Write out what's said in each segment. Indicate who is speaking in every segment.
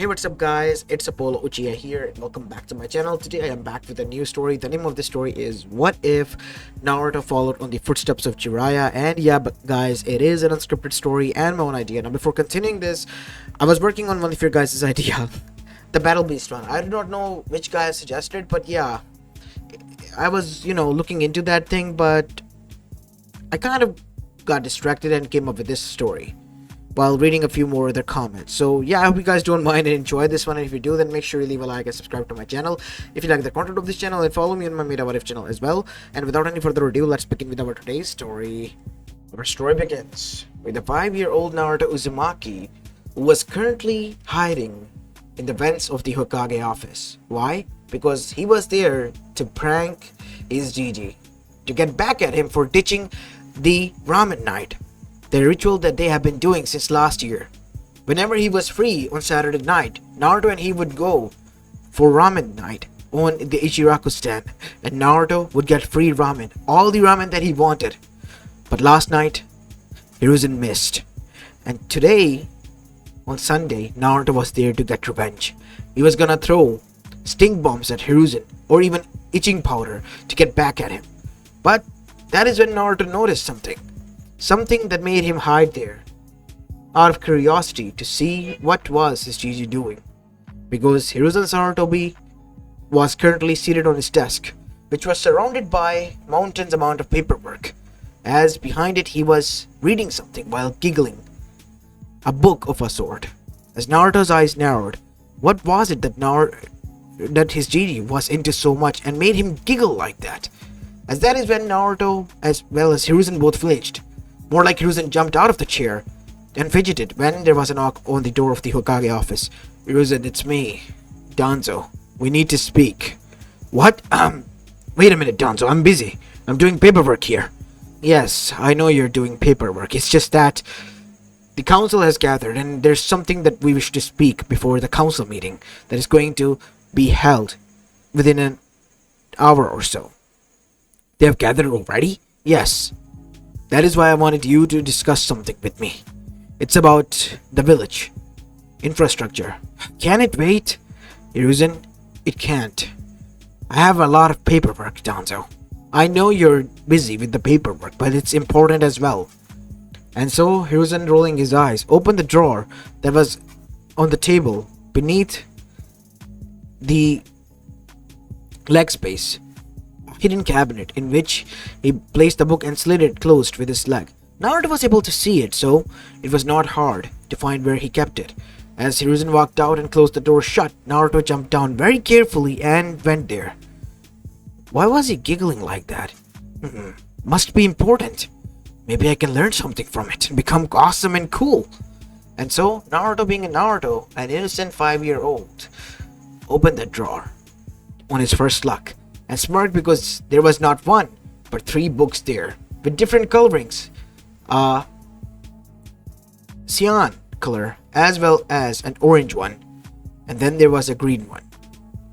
Speaker 1: Hey, what's up guys, it's Apollo Uchiha here and welcome back to my channel. Today I am back with a new story. The name of the story is What If Naruto Followed on the Footsteps of Jiraiya. And yeah, but guys, it is an unscripted story and my own idea. Now before continuing this, I was working on one of your guys' idea, the Battle Beast one. I do not know which guy suggested, but yeah, I was, looking into that thing, but I kind of got distracted and came up with this story while reading a few more other comments. So yeah, I hope you guys don't mind and enjoy this one, and if you do, then make sure you leave a like and subscribe to my channel if you like the content of this channel, and follow me on my Meta What If channel as well. And without any further ado, let's begin with our today's story. Our story begins with the 5-year-old Naruto Uzumaki, who was currently hiding in the vents of the Hokage office. Why? Because he was there to prank his Gigi, to get back at him for ditching the ramen night, the ritual that they have been doing since last year. Whenever he was free on Saturday night, Naruto and he would go for ramen night on the Ichiraku stand, and Naruto would get free ramen, all the ramen that he wanted. But last night, Hiruzen missed, and today, on Sunday, Naruto was there to get revenge. He was gonna throw stink bombs at Hiruzen, or even itching powder to get back at him. But that is when Naruto noticed something that made him hide there, out of curiosity to see what was his Gigi doing. Because Hiruzen Sarutobi was currently seated on his desk, which was surrounded by mountains amount of paperwork, as behind it he was reading something while giggling, a book of a sort. As Naruto's eyes narrowed, what was it that his Gigi was into so much and made him giggle like that? As that is when Naruto as well as Hiruzen both flinched. More like Hiruzen jumped out of the chair and fidgeted when there was a knock on the door of the Hokage office. Hiruzen, it's me, Danzo. We need to speak. What? Wait a minute, Danzo. I'm busy. I'm doing paperwork here. Yes, I know you're doing paperwork. It's just that the council has gathered and there's something that we wish to speak before the council meeting that is going to be held within an hour or so. They have gathered already? Yes. That is why I wanted you to discuss something with me. It's about the village. Infrastructure. Can it wait? Hiruzen, it can't. I have a lot of paperwork, Danzo. I know you're busy with the paperwork, but it's important as well. And so, Hiruzen, rolling his eyes, opened the drawer that was on the table beneath the leg space. Hidden cabinet in which he placed the book and slid it closed with his leg. Naruto was able to see it, so it was not hard to find where he kept it. As Hiruzen walked out and closed the door shut, Naruto jumped down very carefully and went there. Why was he giggling like that? Must be important. Maybe I can learn something from it and become awesome and cool. And so, Naruto being a Naruto, an innocent 5-year-old, opened the drawer on his first luck, and smirked because there was not one, but 3 books there, with different colorings. Cyan color, as well as an orange one, and then there was a green one.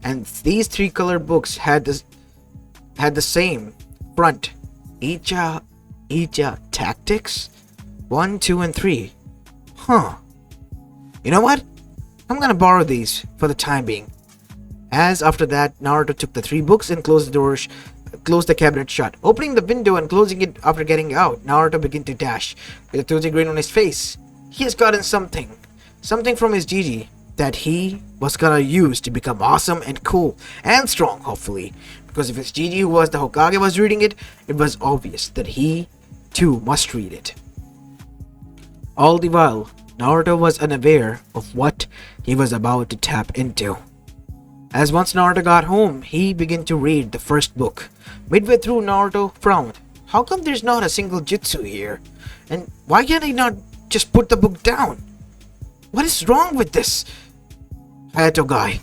Speaker 1: And these 3 colored books had the same front. Icha Tactics? 1, 2, and 3. Huh. You know what? I'm gonna borrow these for the time being. As after that, Naruto took the 3 books and closed the cabinet shut. Opening the window and closing it after getting out, Naruto began to dash, with a toothy grin on his face. He has gotten something from his Gigi that he was gonna use to become awesome and cool and strong, hopefully. Because if his Gigi, who was the Hokage, was reading it, it was obvious that he too must read it. All the while, Naruto was unaware of what he was about to tap into. As once Naruto got home, he began to read the first book. Midway through, Naruto frowned. How come there's not a single jutsu here? And why can't he not just put the book down? What is wrong with this Hayato guy?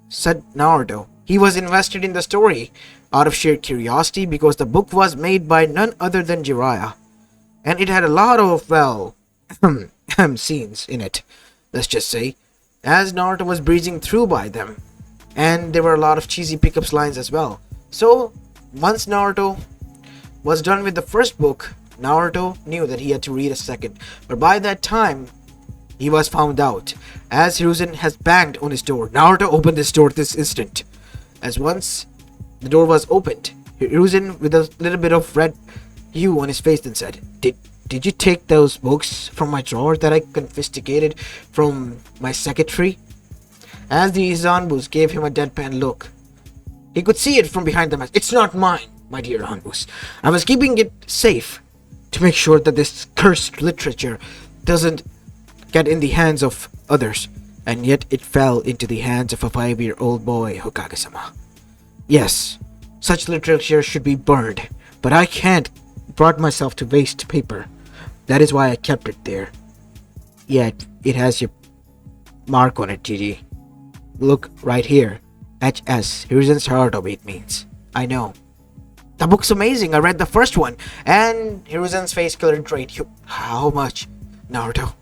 Speaker 1: Said Naruto. He was invested in the story out of sheer curiosity because the book was made by none other than Jiraiya. And it had a lot of, scenes in it, let's just say, as Naruto was breezing through by them. And there were a lot of cheesy pickups lines as well. So, once Naruto was done with the first book, Naruto knew that he had to read a second. But by that time, he was found out. As Hiruzen has banged on his door, Naruto opened his door this instant. As once the door was opened, Hiruzen, with a little bit of red hue on his face, then said, Did you take those books from my drawer that I confiscated from my secretary? As the Zanbus gave him a deadpan look, he could see it from behind the mask. It's not mine, my dear Zanbus. I was keeping it safe to make sure that this cursed literature doesn't get in the hands of others. And yet it fell into the hands of a 5-year-old boy, Hokage-sama. Yes, such literature should be burned, but I can't brought myself to waste paper. That is why I kept it there. Yeah, it has your mark on it, Gigi. Look right here. HS, Hiruzen's Naruto it means. I know. The book's amazing. I read the first one. And Hiruzen's face colored straight. How much, Naruto?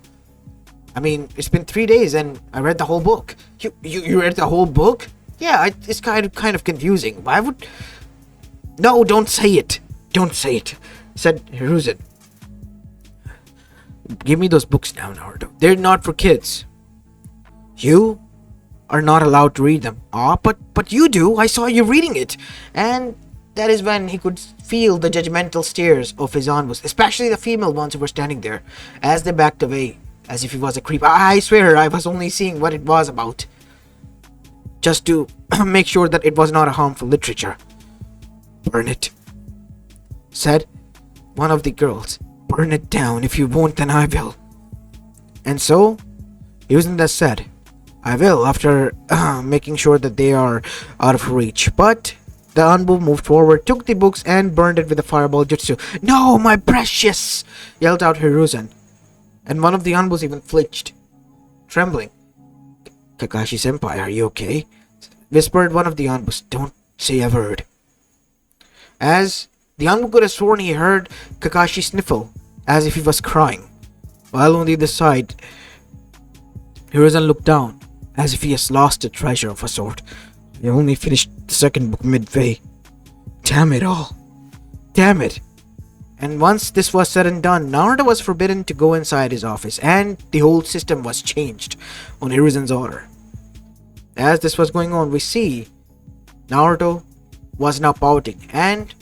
Speaker 1: I mean, it's been 3 days and I read the whole book. You read the whole book? Yeah, it's kind of confusing. Why would... No, don't say it. Don't say it, said Hiruzen. Give me those books now, Naruto. They're not for kids. You are not allowed to read them. But you do. I saw you reading it. And that is when he could feel the judgmental stares of his Zanbus, especially the female ones who were standing there, as they backed away, as if he was a creep. I swear I was only seeing what it was about, just to make sure that it was not a harmful literature. Burn it, said one of the girls. Burn it down. If you won't, then I will. And so, Hiruzen said, I will, after making sure that they are out of reach. But the Anbu moved forward, took the books, and burned it with a fireball jutsu. No, my precious! Yelled out Hiruzen. And one of the Anbus even flinched, trembling. Kakashi-senpai, are you okay? Whispered one of the Anbus. Don't say a word. As the Anbu could have sworn he heard Kakashi sniffle, as if he was crying. While on the other side, Hiruzen looked down, as if he has lost a treasure of a sort. He only finished the second book midway. Damn it all. Damn it. And once this was said and done, Naruto was forbidden to go inside his office, and the whole system was changed on Hiruzen's order. As this was going on, we see Naruto was now pouting and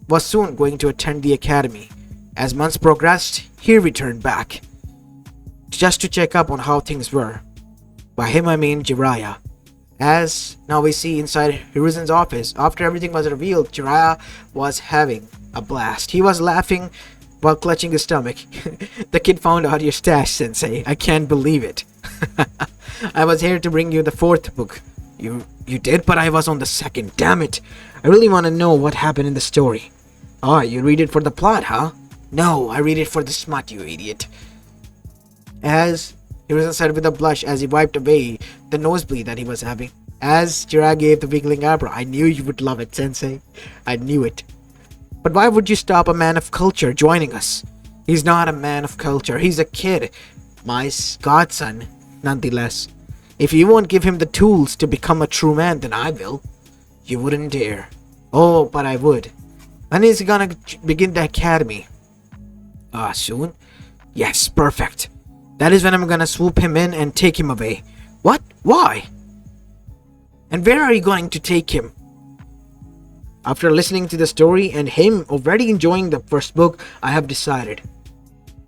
Speaker 1: was soon going to attend the academy. As months progressed, he returned back, just to check up on how things were. By him I mean Jiraiya. As now we see inside Hiruzen's office, after everything was revealed, Jiraiya was having a blast. He was laughing while clutching his stomach. The kid found out your stash, sensei. I can't believe it. I was here to bring you the fourth book. You did, but I was on the second. Damn it. I really want to know what happened in the story. Oh, you read it for the plot, huh? No, I read it for the smut, you idiot. As Hiruzen said with a blush as he wiped away the nosebleed that he was having. As Jiraiya gave the wiggling eyebrow. I knew you would love it, sensei. I knew it. But why would you stop a man of culture joining us? He's not a man of culture. He's a kid. My godson, nonetheless. If you won't give him the tools to become a true man, then I will. You wouldn't dare. Oh, but I would. When is he gonna begin the academy? Soon? Yes, perfect. That is when I'm gonna swoop him in and take him away. What? Why? And where are you going to take him? After listening to the story and him already enjoying the first book, I have decided.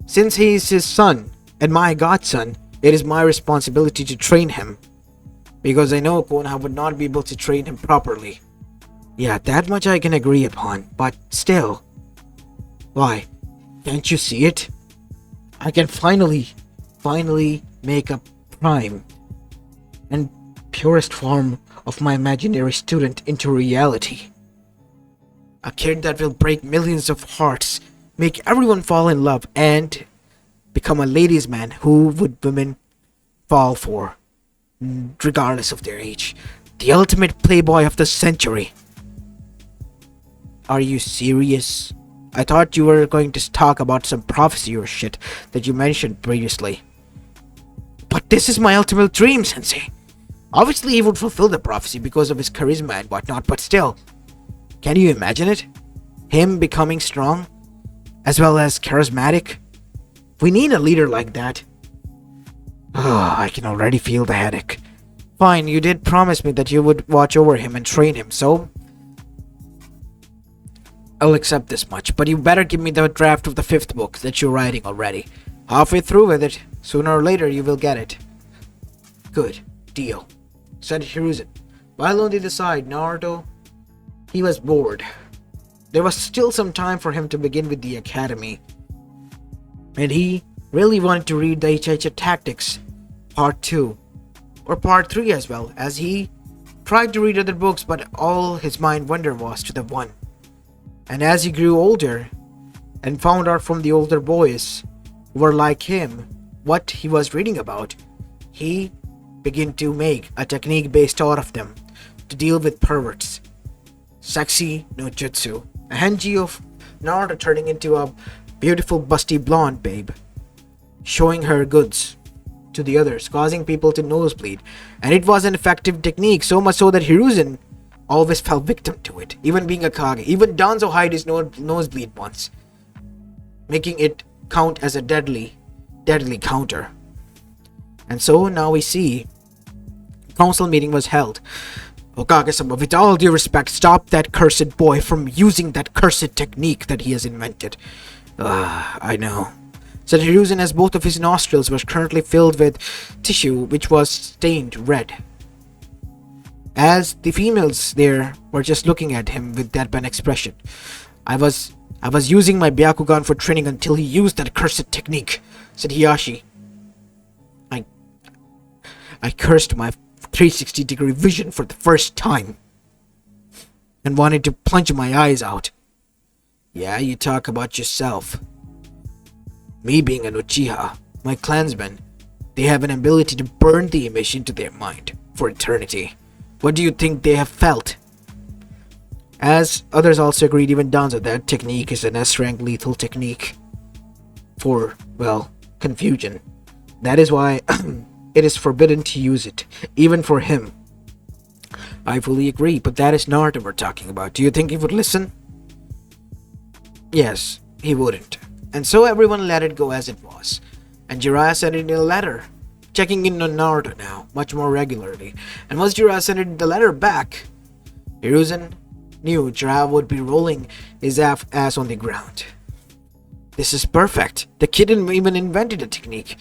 Speaker 1: Since he is his son and my godson, it is my responsibility to train him. Because I know Konoha would not be able to train him properly. Yeah, that much I can agree upon, but still. Why? Can't you see it? I can finally make a prime and purest form of my imaginary student into reality. A kid that will break millions of hearts, make everyone fall in love, and become a ladies' man who would women fall for, regardless of their age. The ultimate playboy of the century. Are you serious? I thought you were going to talk about some prophecy or shit that you mentioned previously. But this is my ultimate dream, sensei. Obviously he would fulfill the prophecy because of his charisma and whatnot, but still. Can you imagine it? Him becoming strong, as well as charismatic? We need a leader like that. I can already feel the headache. Fine, you did promise me that you would watch over him and train him, so I'll accept this much, but you better give me the draft of the 5th book that you're writing already. Halfway through with it, sooner or later you will get it. Good, deal, said Hiruzen. While on the other side, Naruto, he was bored. There was still some time for him to begin with the academy, and he really wanted to read the Uchiha Tactics Part 2, or Part 3 as well, as he tried to read other books, but all his mind wandered was to the one. And as he grew older, and found out from the older boys who were like him what he was reading about, he began to make a technique based out of them to deal with perverts. Sexy no Jutsu, a henji of Naruto turning into a beautiful busty blonde babe, showing her goods to the others, causing people to nosebleed. And it was an effective technique, so much so that Hiruzen always fell victim to it, even being a Kage. Even Danzo hid his nosebleed once, making it count as a deadly counter. And so now we see council meeting was held. Okage-sama, with all due respect, stop that cursed boy from using that cursed technique that he has invented. I know, said Hiruzen, as both of his nostrils were currently filled with tissue which was stained red. As the females there were just looking at him with deadpan expression. I was using my Byakugan for training until he used that cursed technique, said Hiyashi. I cursed my 360-degree vision for the first time and wanted to plunge my eyes out. Yeah, you talk about yourself. Me being an Uchiha, my clansmen, they have an ability to burn the image into their mind for eternity. What do you think they have felt? As others also agreed, even Danzo, that technique is an S-rank lethal technique for, well, confusion. That is why it is forbidden to use it, even for him. I fully agree, but that is Naruto we're talking about. Do you think he would listen? Yes, he wouldn't. And so everyone let it go as it was. And Jiraiya sent it in a letter, checking in on Naruto now, much more regularly. And once Jiraiya sent it the letter back, Hiruzen knew Jiraiya would be rolling his ass on the ground. This is perfect. The kid even invented a technique.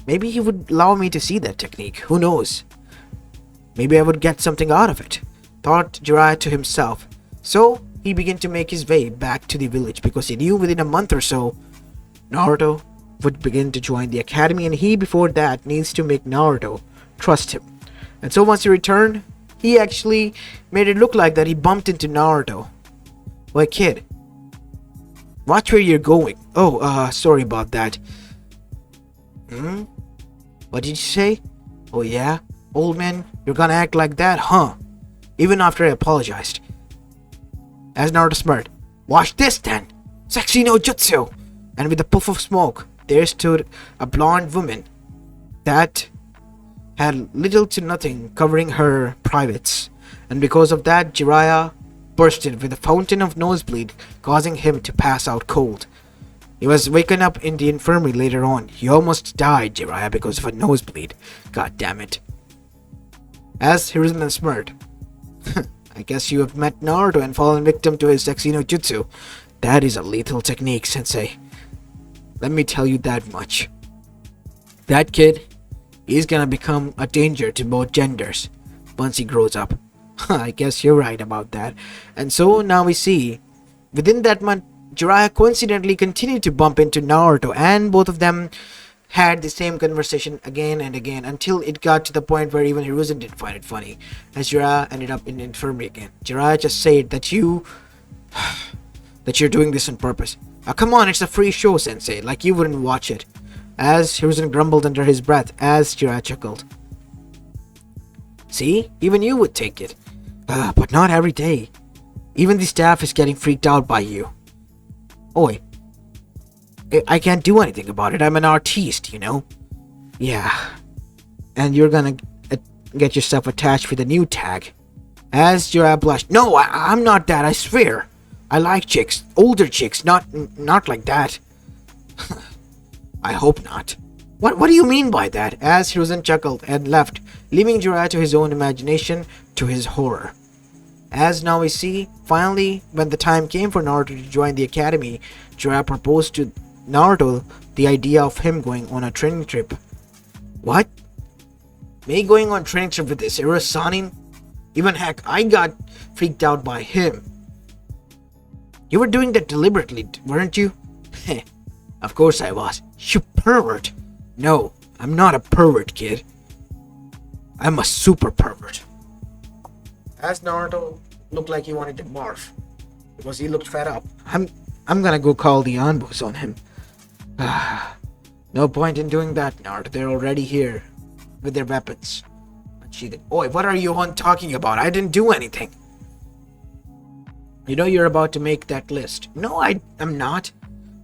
Speaker 1: Maybe he would allow me to see that technique. Who knows? Maybe I would get something out of it, thought Jiraiya to himself. So he began to make his way back to the village because he knew within a month or so, Naruto would begin to join the academy, and he before that needs to make Naruto trust him. And so once he returned, he actually made it look like that he bumped into Naruto. Why, kid, watch where you're going. Oh, sorry about that. What did you say? Oh yeah? Old man, you're gonna act like that, huh? Even after I apologized. As Naruto smirked, watch this then! Sexy no jutsu! And with a puff of smoke, there stood a blonde woman that had little to nothing covering her privates. And because of that, Jiraiya bursted with a fountain of nosebleed, causing him to pass out cold. He was waken up in the infirmary later on. He almost died, Jiraiya, because of a nosebleed. God damn it. As Hiruzen smirked, I guess you have met Naruto and fallen victim to his sexy no jutsu. That is a lethal technique, sensei. Let me tell you that much. That kid, he's gonna become a danger to both genders once he grows up. I guess you're right about that. And so now we see, within that month, Jiraiya coincidentally continued to bump into Naruto, and both of them had the same conversation again and again until it got to the point where even Hiruzen didn't find it funny, as Jiraiya ended up in the infirmary again. Jiraiya just said that you're doing this on purpose. Come on, it's a free show, sensei, like you wouldn't watch it. As Hiruzen grumbled under his breath, as Jiraiya chuckled. See, even you would take it. But not every day. Even the staff is getting freaked out by you. Oi. I can't do anything about it. I'm an artiste, you know? Yeah. And you're gonna get yourself attached with a new tag. As Jiraiya blushed. No, I'm not that, I swear. I like chicks. Older chicks, not like that. I hope not. What do you mean by that? As Hiruzen chuckled and left, leaving Jiraiya to his own imagination, to his horror. As now we see, finally, when the time came for Naruto to join the academy, Jiraiya proposed to Naruto the idea of him going on a training trip. What? Me going on training trip with this Sanin? Even heck, I got freaked out by him. You were doing that deliberately, weren't you? Heh, of course I was. You pervert. No, I'm not a pervert, kid. I'm a super pervert. As Naruto looked like he wanted to barf, because he looked fed up. I'm gonna go call the Anbus on him. No point in doing that, Naruto. They're already here with their weapons. Oi, what are you on talking about? I didn't do anything. You know you're about to make that list. No, I'm not.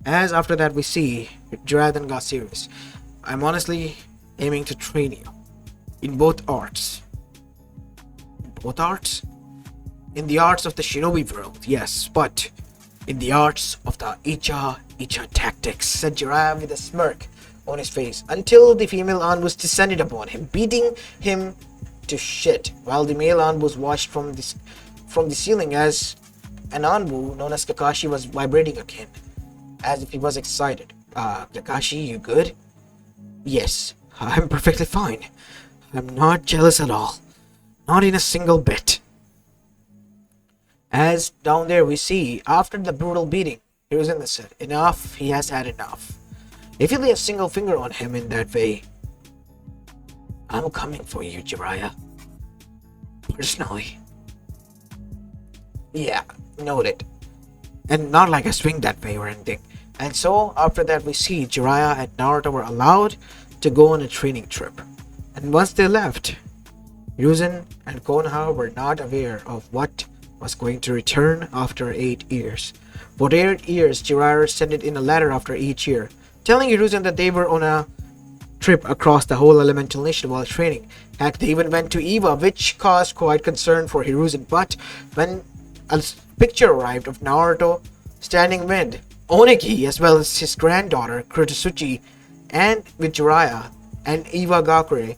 Speaker 1: As after that we see, Jiraiya then got serious. I'm honestly aiming to train you in both arts. Both arts? In the arts of the shinobi world, yes, but in the arts of the Uchiha tactics, said Jiraiya with a smirk on his face, until the female Anbus descended upon him, beating him to shit, while the male Anbus watched from the ceiling as an Anbu known as Kakashi was vibrating again, as if he was excited. Kakashi, you good? Yes, I'm perfectly fine. I'm not jealous at all. Not in a single bit. As down there we see, after the brutal beating, Hiruzen said, enough, he has had enough. If you lay a single finger on him in that way, I'm coming for you, Jiraiya. Personally. Yeah, noted. And not like a swing that way or anything. And so, after that we see Jiraiya and Naruto were allowed to go on a training trip. And once they left, Hiruzen and Konoha were not aware of what was going to return after 8 years. For 8 years, Jiraiya sent it in a letter after each year, telling Hiruzen that they were on a trip across the whole elemental nation while training. Heck, they even went to Eva, which caused quite concern for Hiruzen. But when a picture arrived of Naruto standing with Oniki as well as his granddaughter Kurotsuchi and with Jiraiya and Eva Gakure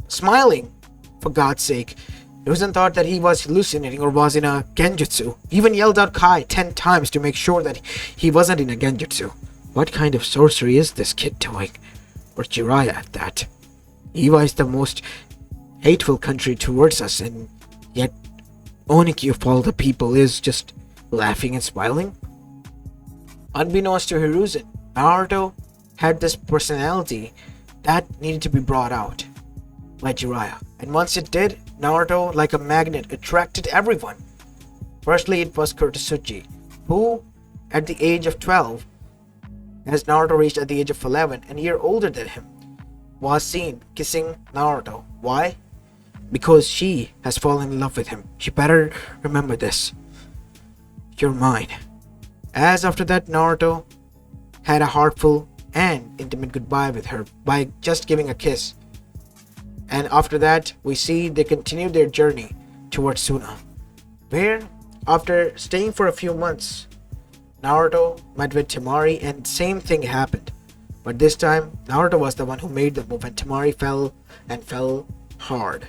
Speaker 1: smiling, for God's sake, Hiruzen thought that he was hallucinating or was in a genjutsu. He even yelled out Kai 10 times to make sure that he wasn't in a genjutsu. What kind of sorcery is this kid doing? Or Jiraiya at that? Eva is the most hateful country towards us, and yet Oniki of all the people is just laughing and smiling? Unbeknownst to Hiruzen, Naruto had this personality that needed to be brought out by Jiraiya. And once it did, Naruto, like a magnet, attracted everyone. Firstly, it was Kurotsuchi, who, at the age of 12, as Naruto reached at the age of 11, a year older than him, was seen kissing Naruto. Why? Because she has fallen in love with him. She better remember this. You're mine. As after that, Naruto had a heartful and intimate goodbye with her by just giving a kiss. And after that, we see they continued their journey towards Suna, where, after staying for a few months, Naruto met with Temari and same thing happened. But this time, Naruto was the one who made the move and Temari fell and fell hard.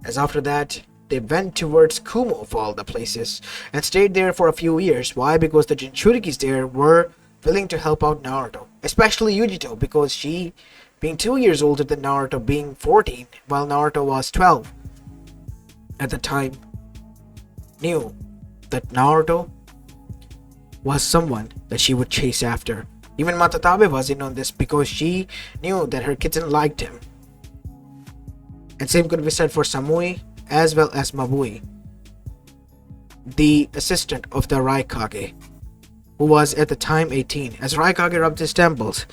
Speaker 1: As after that, they went towards Kumo of all the places and stayed there for a few years. Why? Because the Jinchurikis there were willing to help out Naruto, especially Yujito, because she, being 2 years older than Naruto, being 14, while Naruto was 12 at the time, knew that Naruto was someone that she would chase after. Even Matatabe was in on this because she knew that her kitten liked him. And same could be said for Samui as well as Mabui, the assistant of the Raikage, who was at the time 18. As Raikage rubbed his temples,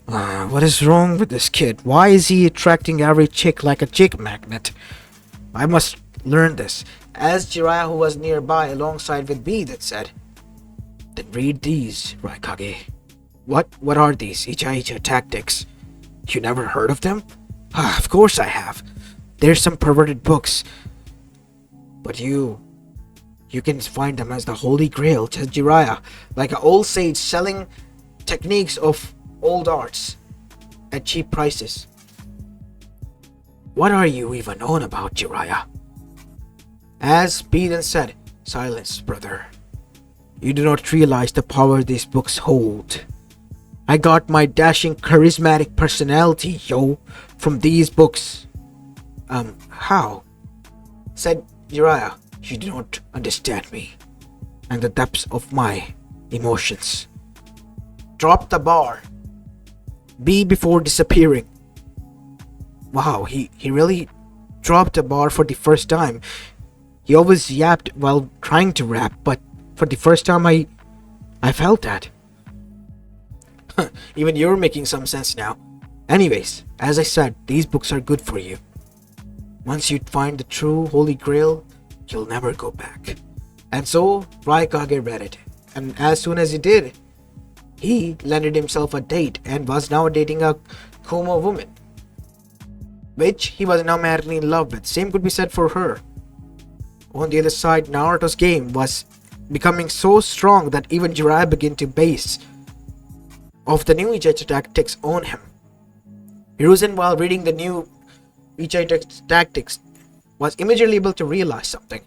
Speaker 1: what is wrong with this kid? Why is he attracting every chick like a chick magnet? I must learn this. As Jiraiya, who was nearby alongside with B, that said, then read these, Raikage. What are these Icha tactics? You never heard of them? Of course I have. There's some perverted books. But you can find them as the Holy Grail, says Jiraiya, like an old sage selling techniques of old arts. at cheap prices. What are you even on about, Jiraiya? As B then said, silence, brother. You do not realize the power these books hold. I got my dashing, charismatic personality, yo, from these books. How? Said Jiraiya. You do not understand me and the depths of my emotions. Drop the bar. B before disappearing. Wow, he really dropped the bar for the first time. He always yapped while trying to rap, but for the first time I felt that. Even you're making some sense now. Anyways, as I said, these books are good for you. Once you find the true Holy Grail, you'll never go back. And so, Raikage read it. And as soon as he did, he landed himself a date and was now dating a Konoha woman, which he was now madly in love with. Same could be said for her. On the other side, Naruto's game was becoming so strong that even Jiraiya began to base of the new Uchiha tactics on him. Hiruzen, while reading the new Uchiha tactics, was immediately able to realize something.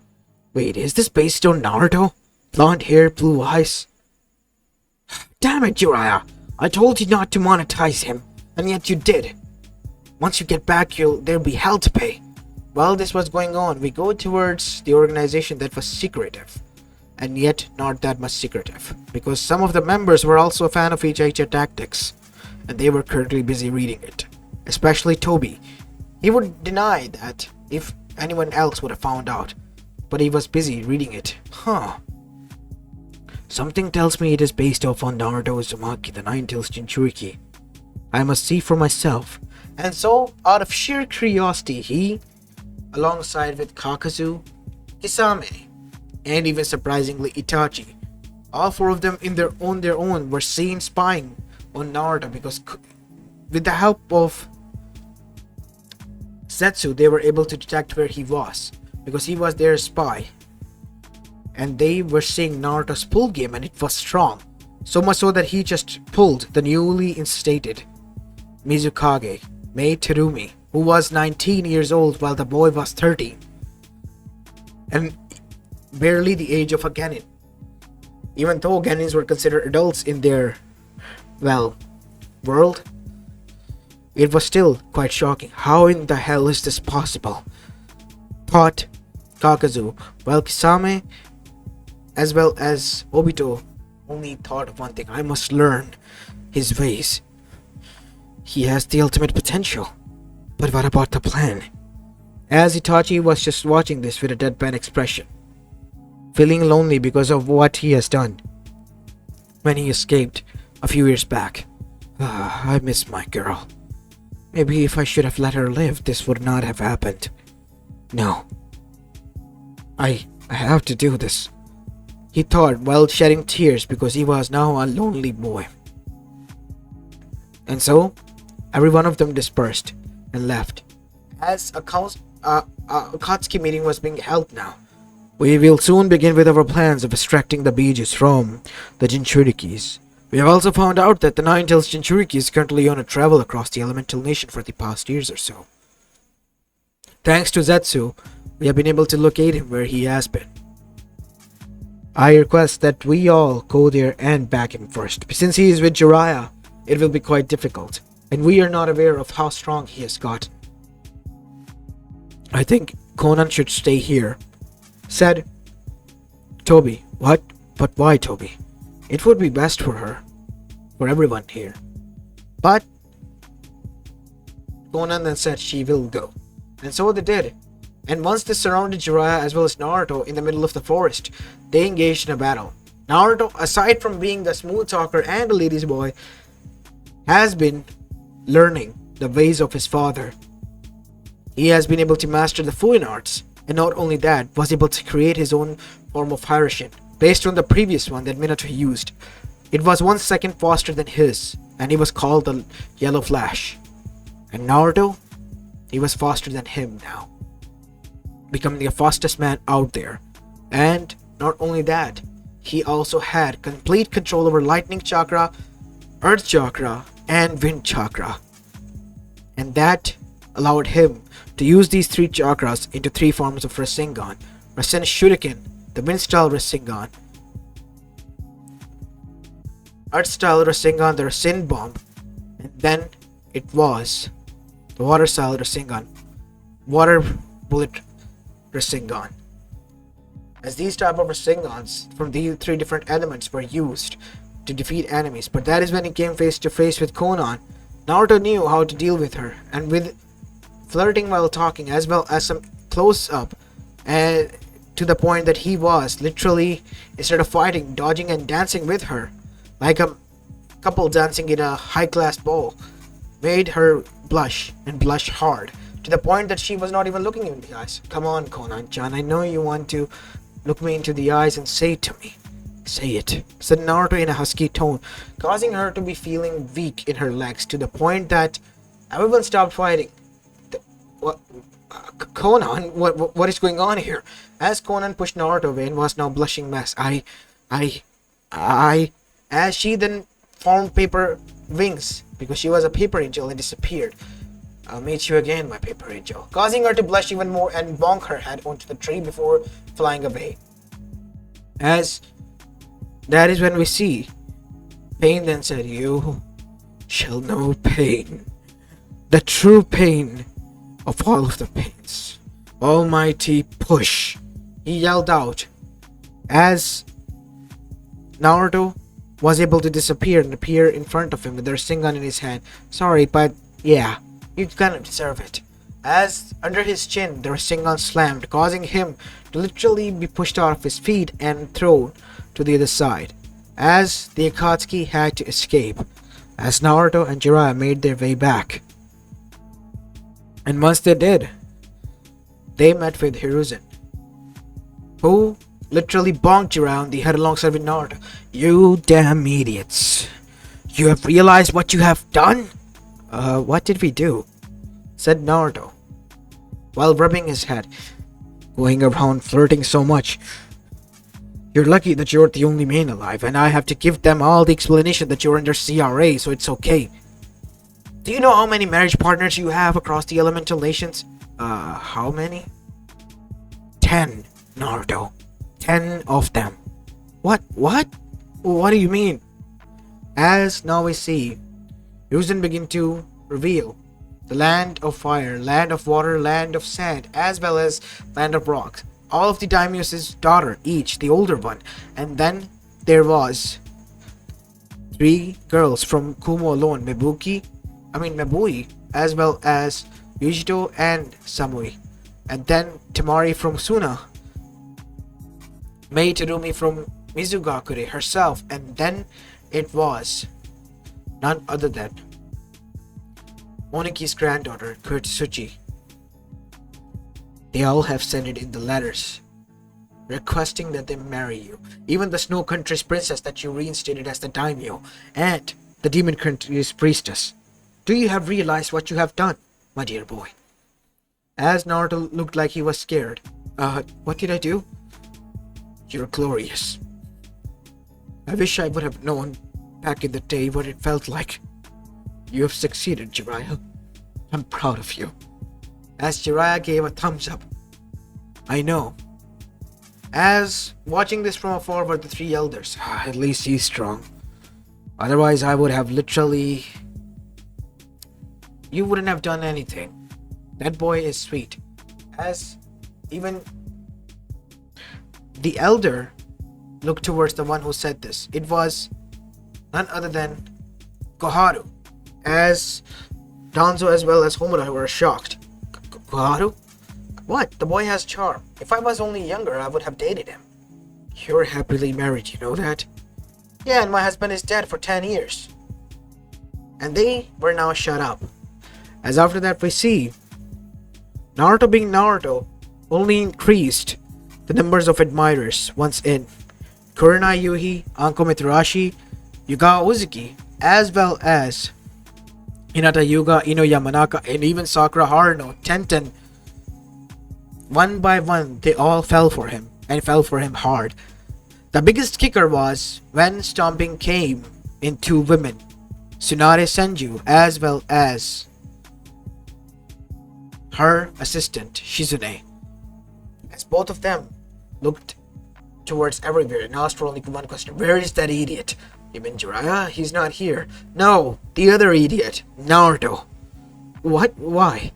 Speaker 1: Wait, is this based on Naruto? Blonde hair, blue eyes? Damn it, Jiraiya! I told you not to monetize him, and yet you did. Once you get back, there'll be hell to pay. While this was going on, we go towards the organization that was secretive, and yet not that much secretive, because some of the members were also a fan of Uchiha tactics, and they were currently busy reading it. Especially Toby. He would deny that if anyone else would have found out, but he was busy reading it. Something tells me it is based off on Naruto Uzumaki, the Nine-Tails Jinchuriki. I must see for myself. And so, out of sheer curiosity, he, alongside with Kakazu, Kisame, and even surprisingly Itachi, all four of them in their own were seen spying on Naruto, because with the help of Zetsu, they were able to detect where he was, because he was their spy. And they were seeing Naruto's pull game, and it was strong. So much so that he just pulled the newly instated Mizukage, Mei Terumi, who was 19 years old while the boy was 13. And barely the age of a Genin. Even though Genins were considered adults in their, world, it was still quite shocking. How in the hell is this possible? Thought Kakazu, while Kisame as well as Obito only thought of one thing: I must learn his ways. He has the ultimate potential. But what about the plan? As Itachi was just watching this with a deadpan expression, feeling lonely because of what he has done when he escaped a few years back. I miss my girl. Maybe if I should have let her live, this would not have happened. No. I have to do this, he thought while shedding tears, because he was now a lonely boy. And so, every one of them dispersed and left. As a Akatsuki meeting was being held now. We will soon begin with our plans of extracting the Bijus from the Jinchurikis. We have also found out that the Nine-Tails Jinchuriki is currently on a travel across the elemental nation for the past years or so. Thanks to Zetsu, we have been able to locate him where he has been. I request that we all go there and back him first. Since he is with Jiraiya, it will be quite difficult, and we are not aware of how strong he has got. I think Conan should stay here, said Toby. What? But why, Toby? It would be best for her, for everyone here. But Conan then said she will go, and so they did. And once they surrounded Jiraiya as well as Naruto in the middle of the forest, they engaged in a battle. Naruto, aside from being the smooth talker and a lady's boy, has been learning the ways of his father. He has been able to master the Fuin arts, and not only that, was able to create his own form of Hiruzen, based on the previous one that Minato used. It was 1 second faster than his, and he was called the Yellow Flash. And Naruto, he was faster than him now, becoming the fastest man out there. And not only that, he also had complete control over Lightning Chakra, Earth Chakra, and Wind Chakra. and that allowed him to use these three chakras into three forms of Rasengan. Rasen Shuriken, the Wind style Rasengan, Earth style Rasengan, the Rasen Bomb, and then it was the Water style Rasengan, Water Bullet Rasengan. As these type of Rasengans from these three different elements were used to defeat enemies, but that is when he came face to face with Konan. Naruto knew how to deal with her, and with flirting while talking as well as some close up, and to the point that he was literally, instead of fighting, dodging and dancing with her like a couple dancing in a high class ball, made her blush and blush hard to the point that she was not even looking in the eyes. Come on, Konan-chan, I know you want to look me into the eyes and say it to me. Say it, said Naruto in a husky tone, causing her to be feeling weak in her legs to the point that everyone stopped fighting. What? Konan, what is going on here? As Konan pushed Naruto away and was now blushing mess, as she then formed paper wings because she was a paper angel and disappeared. I'll meet you again, my paper angel, causing her to blush even more and bonk her head onto the tree before flying away. As that is when we see Pain then said, "You shall know pain, the true pain of all of the pains. Almighty push," he yelled out as Naruto was able to disappear and appear in front of him with their Rasengan in his hand. Sorry, but yeah, you kind of deserve it. As under his chin, the Rasengan slammed, causing him to literally be pushed out of his feet and thrown to the other side. As the Akatsuki had to escape, as Naruto and Jiraiya made their way back. And once they did, they met with Hiruzen, who literally bonked Jiraiya on the head alongside with Naruto. "You damn idiots. You have realized what you have done?" What did we do?" said Naruto, while rubbing his head. "Going around flirting so much. You're lucky that you're the only man alive, and I have to give them all the explanation that you're under CRA, so it's okay. Do you know how many marriage partners you have across the elemental nations?" How many?" 10, Naruto. 10 of them." What? What do you mean?" As now we see, Hiruzen begin to reveal the land of fire, land of water, land of sand, as well as land of rocks. All of the daimyo's daughter, each, the older one. And then there was 3 girls from Kumo alone, Mabui, as well as Yujito and Samui. And then Temari from Suna, Mei Terumi from Mizugakure herself, and then it was none other than Moniki's granddaughter, Kurtsuchi. They all have sent it in the letters, requesting that they marry you. Even the Snow Country's princess that you reinstated as the daimyo, and the Demon Country's priestess. Do you have realized what you have done, my dear boy?" As Naruto looked like he was scared. What did I do?" "You're glorious. I wish I would have known back in the day what it felt like. You have succeeded, Jiraiya. I'm proud of you." As Jiraiya gave a thumbs up. "I know." As watching this from afar were the 3 elders. At least he's strong. Otherwise I would have literally... You wouldn't have done anything. That boy is sweet. As even the elder looked towards the one who said this. It was none other than Koharu. As Danzo as well as Homura were shocked. Koharu? What? The boy has charm. If I was only younger, I would have dated him. You're happily married, you know that? Yeah, and my husband is dead for 10 years. And they were now shut up. As after that we see Naruto being Naruto only increased the numbers of admirers once in. Kurenai Yuhi, Anko Mitarashi, Yuga Uzuki, as well as Hinata Yuga, Ino Yamanaka, and even Sakura Haruno, Tenten. One by one, they all fell for him, and fell for him hard. The biggest kicker was when stomping came in 2 women, Tsunade Senju, as well as her assistant, Shizune. As both of them looked towards everywhere and asked for only one question. Where is that idiot? You mean Jiraiya? He's not here. No, the other idiot, Naruto. What? Why?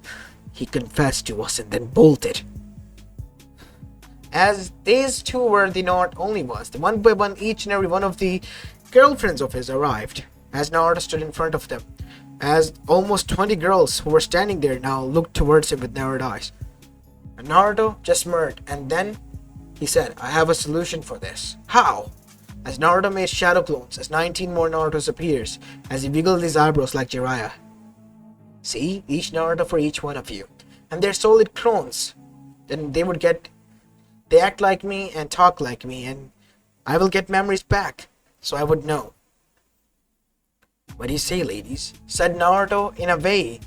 Speaker 1: He confessed to us and then bolted. As these two were the not only ones, the one by one each and every one of the girlfriends of his arrived. As Naruto stood in front of them, as almost 20 girls who were standing there now looked towards him with narrowed eyes. And Naruto just smirked, and then he said, I have a solution for this. How? As Naruto made shadow clones, as 19 more Narutos appears, as he wiggled his eyebrows like Jiraiya. See, each Naruto for each one of you. And they're solid clones. Then they act like me and talk like me, and I will get memories back, so I would know. What do you say, ladies? Said Naruto in a way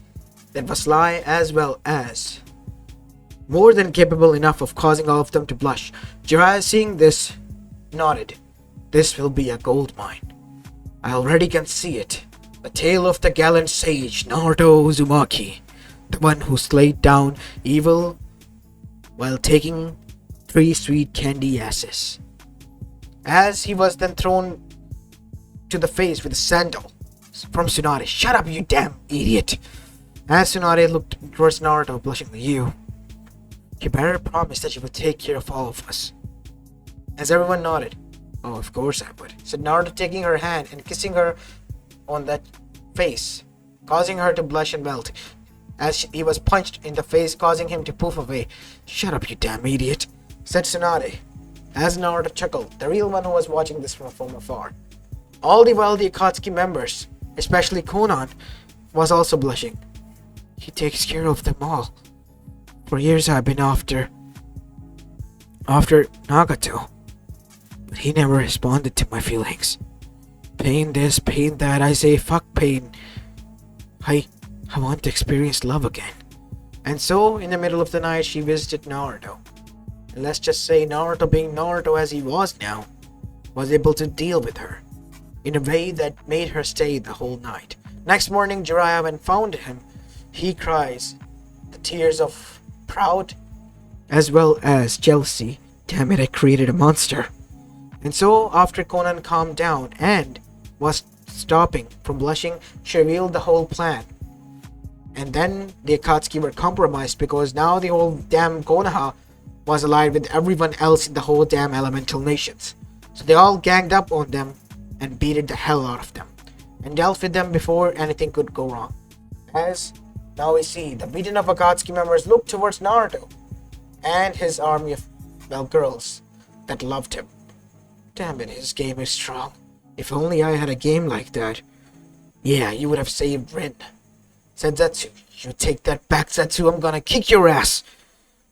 Speaker 1: that was sly as well as more than capable enough of causing all of them to blush. Jiraiya, seeing this, nodded. This will be a gold mine. I already can see it. The tale of the gallant sage Naruto Uzumaki, the one who slayed down evil while taking 3 sweet candy asses. As he was then thrown to the face with a sandal from Tsunade. Shut up, you damn idiot! As Tsunade looked towards Naruto, blushingly, you better promise that you will take care of all of us. As everyone nodded. Oh, of course I would, said Naruto, taking her hand and kissing her on that face, causing her to blush and melt, as he was punched in the face, causing him to poof away. Shut up, you damn idiot, said Tsunade, as Naruto chuckled, the real one who was watching this from afar. All the while the Akatsuki members, especially Konoha, was also blushing. He takes care of them all. For years I've been after Nagato, but he never responded to my feelings. Pain this, pain that, I say fuck pain. I want to experience love again. And so, in the middle of the night, she visited Naruto. And let's just say Naruto, being Naruto as he was now, was able to deal with her in a way that made her stay the whole night. Next morning, Jiraiya, when found him, he cries the tears of proud as well as jealousy. Damn it, I created a monster. And so, after Konan calmed down and was stopping from blushing, she revealed the whole plan. And then the Akatsuki were compromised because now the whole damn Konoha was allied with everyone else in the whole damn elemental nations. So they all ganged up on them and beated the hell out of them and dealt with them before anything could go wrong. As now we see, the beaten up Akatsuki members looked towards Naruto and his army of, well, girls that loved him. Damn it, his game is strong. If only I had a game like that. Yeah, you would have saved Rin. Said Zetsu. You take that back, Zetsu. I'm gonna kick your ass.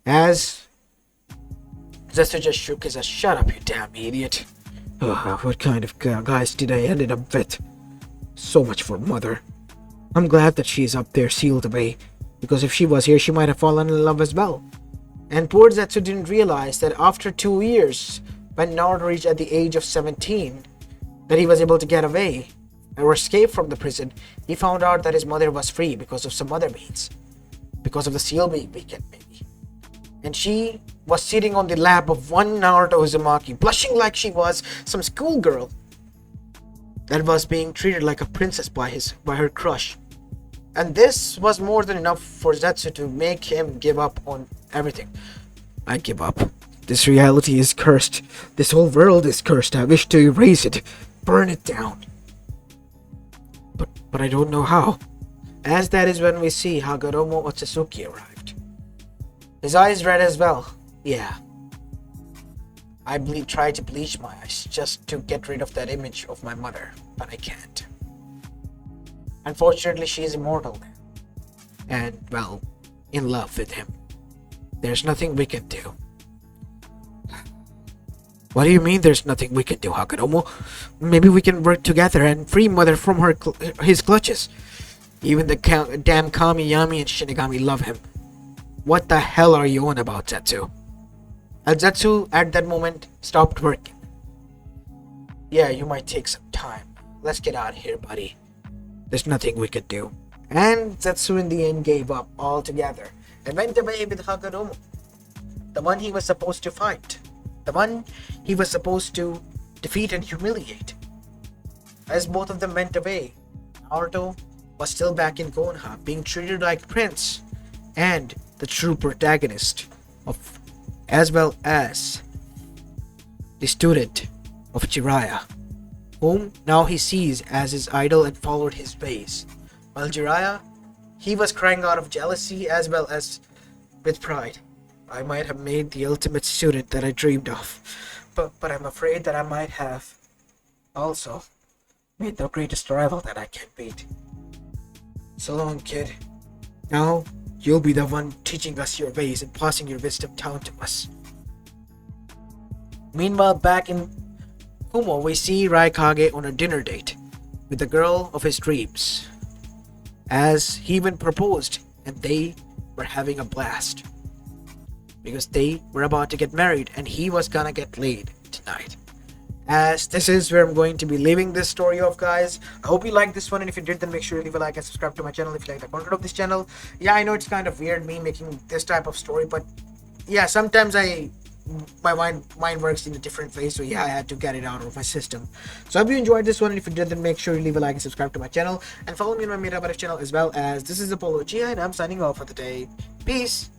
Speaker 1: As Zetsu just shook his ass. Shut up, you damn idiot. What kind of guys did I ended up with? So much for mother. I'm glad that she's up there sealed away, because if she was here, she might have fallen in love as well. And poor Zetsu didn't realize that after 2 years, when Naruto reached at the age of 17, that he was able to get away or escape from the prison. He found out that his mother was free because of some other means, because of the seal weekend maybe. And she was sitting on the lap of one Naruto Uzumaki, blushing like she was some schoolgirl that was being treated like a princess by her crush. And this was more than enough for Zetsu to make him give up on everything. I give up. This reality is cursed. This whole world is cursed. I wish to erase it. Burn it down. But I don't know how. As that is when we see Hagoromo Otsutsuki arrived. His eyes red as well. Yeah. I tried to bleach my eyes just to get rid of that image of my mother, but I can't. Unfortunately, she is immortal now. And, well, in love with him. There's nothing we can do. What do you mean there's nothing we can do, Hagoromo? Maybe we can work together and free Mother from his clutches. Even the damn Kami-Yami and Shinigami love him. What the hell are you on about, Zetsu? And Zetsu, at that moment, stopped working. Yeah, you might take some time. Let's get out of here, buddy. There's nothing we could do. And Zetsu in the end gave up altogether. and went away with Hagoromo, the one he was supposed to fight, the one he was supposed to defeat and humiliate. As both of them went away, Naruto was still back in Konoha, being treated like prince and the true protagonist of, as well as the student of Jiraiya, whom now he sees as his idol and followed his ways. While Jiraiya, he was crying out of jealousy as well as with pride. I might have made the ultimate student that I dreamed of, but I'm afraid that I might have also made the greatest rival that I can beat. So long, kid. Now, you'll be the one teaching us your ways and passing your wisdom down to us. Meanwhile, back in Kumo, we see Raikage on a dinner date with the girl of his dreams, as he even proposed, and they were having a blast because they were about to get married and he was gonna get laid tonight. As this is where I'm going to be leaving this story off, guys. I hope you liked this one, and if you did, then make sure to leave a like and subscribe to my channel if you like the content of this channel. Yeah, I know it's kind of weird me making this type of story, but yeah, sometimes my mind works in a different way, so yeah, I had to get it out of my system. So I hope you enjoyed this one, and if you did, then make sure you leave a like and subscribe to my channel and follow me on my Metaverse channel, as well as this is Apollo Uchiha, and I'm signing off for the day. Peace.